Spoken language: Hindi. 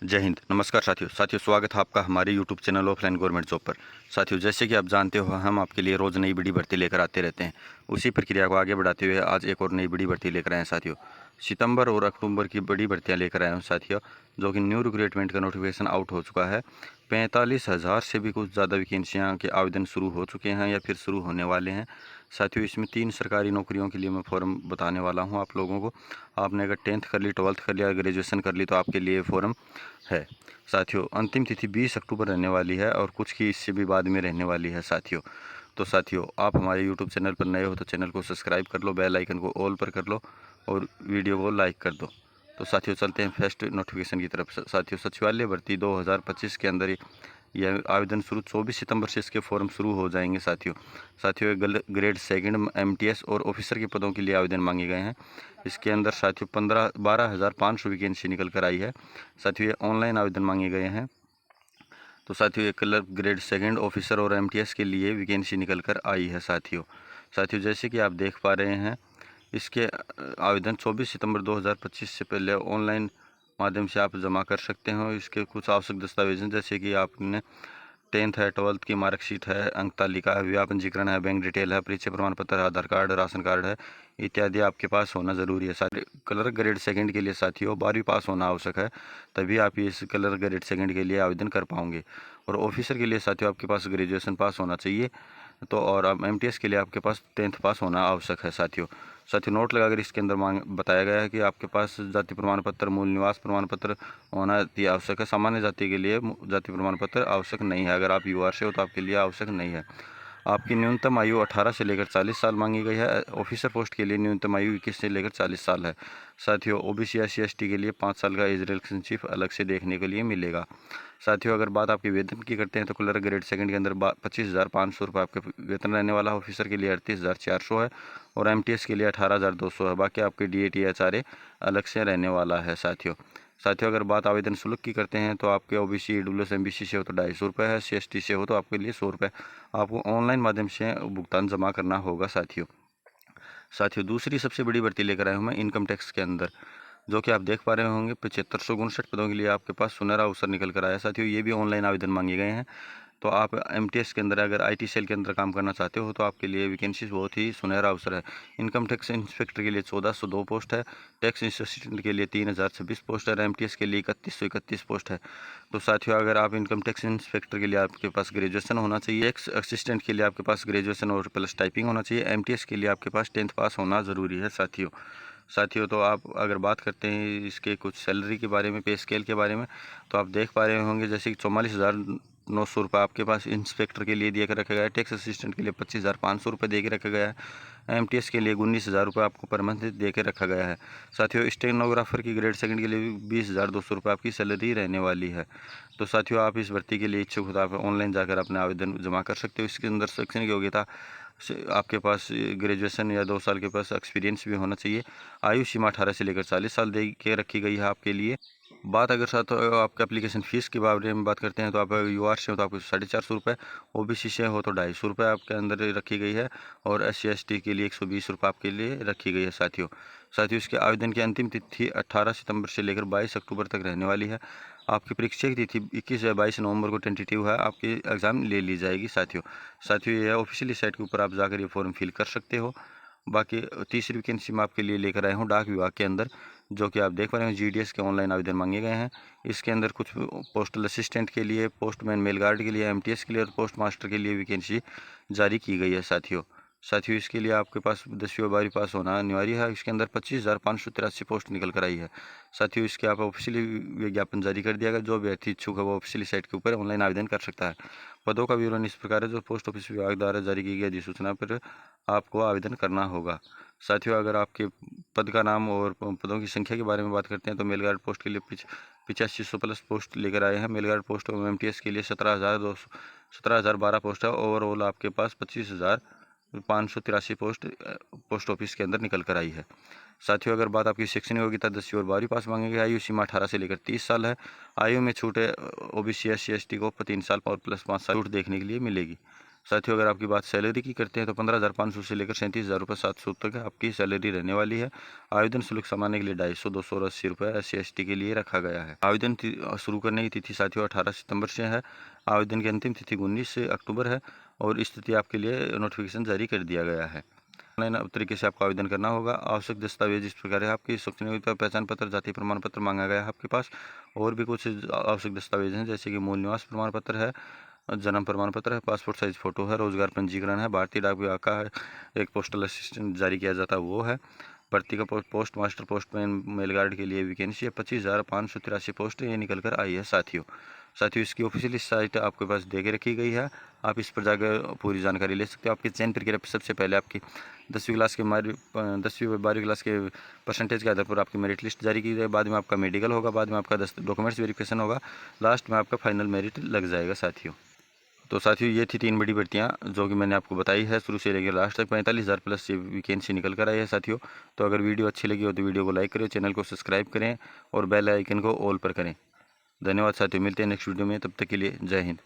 जय हिंद। नमस्कार साथियों स्वागत है आपका हमारे YouTube channel offline government job पर। साथियों, जैसे कि आप जानते हो, हम आपके लिए रोज़ नई बड़ी भर्ती लेकर आते रहते हैं। उसी प्रक्रिया को आगे बढ़ाते हुए आज एक और नई बड़ी भर्ती लेकर आए हैं साथियों। सितंबर और अक्टूबर की बड़ी भर्तियां लेकर आए हैं साथियों, जो कि न्यू रिक्रूटमेंट का नोटिफिकेशन आउट हो चुका है। 45,000 से भी कुछ ज़्यादा वैकेंसियाँ के आवेदन शुरू हो चुके हैं या फिर शुरू होने वाले हैं साथियों। इसमें 3 सरकारी नौकरियों के लिए मैं फॉर्म बताने वाला हूँ आप लोगों को। आपने अगर 10th कर ली, 12th कर लिया, ग्रेजुएशन कर ली तो आपके लिए फॉर्म है साथियों। अंतिम तिथि 20 अक्टूबर रहने वाली है और कुछ की इससे भी बाद में रहने वाली है साथियों। तो साथियों, आप हमारे यूट्यूब चैनल पर नए हो तो चैनल को सब्सक्राइब कर लो, बेल आइकन को ऑल पर कर लो और वीडियो को लाइक कर दो। तो साथियों, चलते हैं फर्स्ट नोटिफिकेशन की तरफ। साथियों, सचिवालय भर्ती 2025 के अंदर यह आवेदन शुरू 24 सितंबर से इसके फॉर्म शुरू हो जाएंगे साथियों। साथियों, ग्रेड सेकंड एमटीएस और ऑफिसर के पदों के लिए आवेदन मांगे गए हैं। इसके अंदर साथियों 12,500 वैकेंसी निकल कर आई है साथियों। ये ऑनलाइन आवेदन मांगे गए हैं। तो साथियों, ये क्लर्क ग्रेड सेकंड ऑफिसर और एमटीएस के लिए वैकेंसी निकल कर आई है साथियों, जैसे कि आप देख पा रहे हैं, इसके आवेदन 24 सितंबर 2025 से पहले ऑनलाइन माध्यम से आप जमा कर सकते हो। इसके कुछ आवश्यक दस्तावेज हैं, जैसे कि आपने 10th है, 12th की मार्कशीट है, अंक तालिका है, विवाह पंजीकरण है, बैंक डिटेल है, परिचय प्रमाण पत्र, आधार कार्ड, राशन कार्ड है, इत्यादि आपके पास होना ज़रूरी है। सारे क्लर्क ग्रेड सेकंड के लिए साथियों 12वीं पास होना आवश्यक है, तभी आप इस क्लर्क ग्रेड सेकंड के लिए आवेदन कर पाओगे। और ऑफिसर के लिए साथियों आपके पास ग्रेजुएशन पास होना चाहिए। तो और अब एमटीएस के लिए आपके पास 10th पास होना आवश्यक है साथियों, नोट लगाकर इसके अंदर मांग बताया गया है कि आपके पास जाति प्रमाण पत्र, मूल निवास प्रमाण पत्र होना अति आवश्यक है। सामान्य जाति के लिए जाति प्रमाण पत्र आवश्यक नहीं है। अगर आप यूआर से हो तो आपके लिए आवश्यक नहीं है। आपकी न्यूनतम आयु 18 से लेकर 40 साल मांगी गई है। ऑफिसर पोस्ट के लिए न्यूनतम आयु 21 से लेकर 40 साल है साथियों। ओबीसी SC ST के लिए 5 साल का एज रिलैक्सेशन अलग से देखने के लिए मिलेगा साथियों। अगर बात आपके वेतन की करते हैं तो क्लर्क ग्रेड सेकंड के अंदर 25,500 रुपये आपके वेतन रहने वाला है। ऑफिसर के लिए 38,400 है और एमटीएस के लिए 18,200 है। बाकी आपके DAT HRA अलग से रहने वाला है साथियों, अगर बात आवेदन शुल्क की करते हैं तो आपके OBC EWS MBC से हो तो 250 रुपये है, SC ST से हो तो आपके लिए 100 रुपये आपको ऑनलाइन माध्यम से भुगतान जमा करना होगा साथियों, दूसरी सबसे बड़ी भर्ती लेकर आया हूँ मैं इनकम टैक्स के अंदर, जो कि आप देख पा रहे होंगे 7559 पदों के लिए आपके पास सुनहरा अवसर निकल कर आया साथियों। ये भी ऑनलाइन आवेदन मांगे गए हैं। तो आप एमटीएस के अंदर अगर IT सेल के अंदर काम करना चाहते हो तो आपके लिए वैकेंसीज बहुत ही सुनहरा अवसर है। इनकम टैक्स इंस्पेक्टर के लिए 1402 पोस्ट है, टैक्स असिस्टेंट के लिए 3026 पोस्ट है, एमटीएस के लिए 3131 पोस्ट है। तो साथियों, अगर आप इनकम टैक्स इंस्पेक्टर के लिए आपके पास ग्रेजुएशन होना चाहिए, टैक्स असिस्टेंट के लिए आपके पास ग्रेजुएशन और प्लस टाइपिंग होना चाहिए, एमटीएस के लिए आपके पास 10th पास होना ज़रूरी है साथियों, तो आप अगर बात करते हैं इसके कुछ सैलरी के बारे में, पे स्केल के बारे में, तो आप देख पा रहे होंगे जैसे कि 44,900 रुपये आपके पास इंस्पेक्टर के लिए दे के रखा गया है, टैक्स असिस्टेंट के लिए 25,500 रुपये दे के रखा गया है, एमटीएस के लिए 19,000 रुपये आपको पर मंथ दे के रखा गया है साथियों। स्टेनोग्राफर की ग्रेड सेकंड के लिए भी 20,200 रुपये आपकी सैलरी रहने वाली है। तो साथियों, आप इस भर्ती के लिए इच्छुक हो तो आप ऑनलाइन जाकर अपने आवेदन जमा कर सकते हो। इसके अंदर शैक्षणिक योग्यता आपके पास ग्रेजुएशन या 2 साल के पास एक्सपीरियंस भी होना चाहिए। आयु सीमा 18 से लेकर 40 साल दे के रखी गई है आपके लिए। बात अगर साथ आपके एप्लीकेशन फ़ीस के बारे में बात करते हैं तो आप यूआर से हो तो आपको 450 रुपये, OBC से हो तो 250 रुपये आपके अंदर रखी गई है और SC ST के लिए 120 रुपये आपके लिए रखी गई है साथियों, इसके आवेदन की अंतिम तिथि 18 सितंबर से लेकर 22 अक्टूबर तक रहने वाली है। आपकी परीक्षा की तिथि 21 या 22 नवंबर को टेंटेटिव है, आपकी एग्ज़ाम ले ली जाएगी साथियों, यह ऑफिशियली साइट के ऊपर आप जाकर ये फॉर्म फिल कर सकते हो। बाकी तीसरी वैकेंसी मैं आपके लिए लेकर आया हूँ डाक विभाग के अंदर, जो कि आप देख पा रहे हैं GDS के ऑनलाइन आवेदन मांगे गए हैं। इसके अंदर कुछ पोस्टल असिस्टेंट के लिए, पोस्टमैन मेल गार्ड के लिए, एमटीएस के लिए और पोस्ट मास्टर के लिए वैकेंसी जारी की गई है साथियों, इसके लिए आपके पास 10वीं और 12वीं पास होना अनिवार्य है। इसके अंदर 25,583 पोस्ट निकल कर आई है साथियों। इसके आप ऑफिशियली विज्ञापन जारी कर दिया गया, जो अभ्यर्थी इच्छुक है वो ऑफिशियली साइट के ऊपर ऑनलाइन आवेदन कर सकता है। पदों का विवरण इस प्रकार है, जो पोस्ट ऑफिस विभाग द्वारा जारी की गई अधिसूचना पर आपको आवेदन करना होगा साथियों। अगर आपके पद का नाम और पदों की संख्या के बारे में बात करते हैं तो मेल गार्ड पोस्ट के लिए 8500 प्लस पोस्ट लेकर आए हैं। मेल गार्ड पोस्ट और एमटीएस के लिए 17,12 पोस्ट है। ओवरऑल आपके पास 25,583 पोस्ट ऑफिस के अंदर निकल कर आई है साथियों। अगर बात आपकी शैक्षणिक योग्यता 10वीं और 12वीं पास मांगेगी। आयु सीमा 18 से लेकर 30 साल है। आयु में छूट है OBC SC ST को 3 साल और प्लस 5 साल छूट देखने के लिए मिलेगी साथियों अगर आपकी बात सैलरी की करते हैं तो 15,500 से लेकर 37,000 रुपये 700 तक आपकी सैलरी रहने वाली है। आवेदन शुल्क सामान्य के लिए 250, 200 और 80 रुपये SC/ST के लिए रखा गया है। आवेदन शुरू करने की तिथि साथियों 18 सितंबर से है। आवेदन की अंतिम तिथि 19 अक्टूबर है और इस तिथि आपके लिए नोटिफिकेशन जारी कर दिया गया है। ऑनलाइन तरीके से आपको आवेदन करना होगा। आवश्यक दस्तावेज इस प्रकार है, आपकी शैक्षणिक पहचान पत्र, जाति प्रमाण पत्र मांगा गया है आपके पास। और भी कुछ आवश्यक दस्तावेज हैं जैसे कि मूल निवास प्रमाण पत्र है, जन्म प्रमाण पत्र है, पासपोर्ट साइज फ़ोटो है, रोजगार पंजीकरण है, भारतीय डाक विभाग का एक पोस्टल असिस्टेंट जारी किया जाता है वो है, भर्ती का post master postman mail guard के लिए वैकेंसी है, 25,583 पोस्ट ये निकल कर आई है साथियों। इसकी ऑफिशियल साइट आपके पास दे के रखी गई है, आप इस पर जाकर पूरी जानकारी ले सकते हो। आपकी चयन प्रक्रिया सबसे पहले आपकी 10वीं क्लास के 10वीं व 12वीं क्लास के परसेंटेज के आधार पर आपकी मेरिट लिस्ट जारी की जाए, बाद में आपका मेडिकल होगा, बाद में आपका डॉक्यूमेंट्स वेरिफिकेशन होगा, लास्ट में आपका फाइनल मेरिट लग जाएगा साथियों। तो साथियों ये थी 3 बड़ी भर्तियाँ जो कि मैंने आपको बताई है, शुरू से लेकर लास्ट तक 45,000 प्लस ये वैकेंसी निकल कर आई है साथियों। तो अगर वीडियो अच्छी लगी हो तो वीडियो को लाइक करें, चैनल को सब्सक्राइब करें और बेल आइकन को ऑल पर करें। धन्यवाद साथियों, मिलते हैं नेक्स्ट वीडियो में, तब तक के लिए जय हिंद।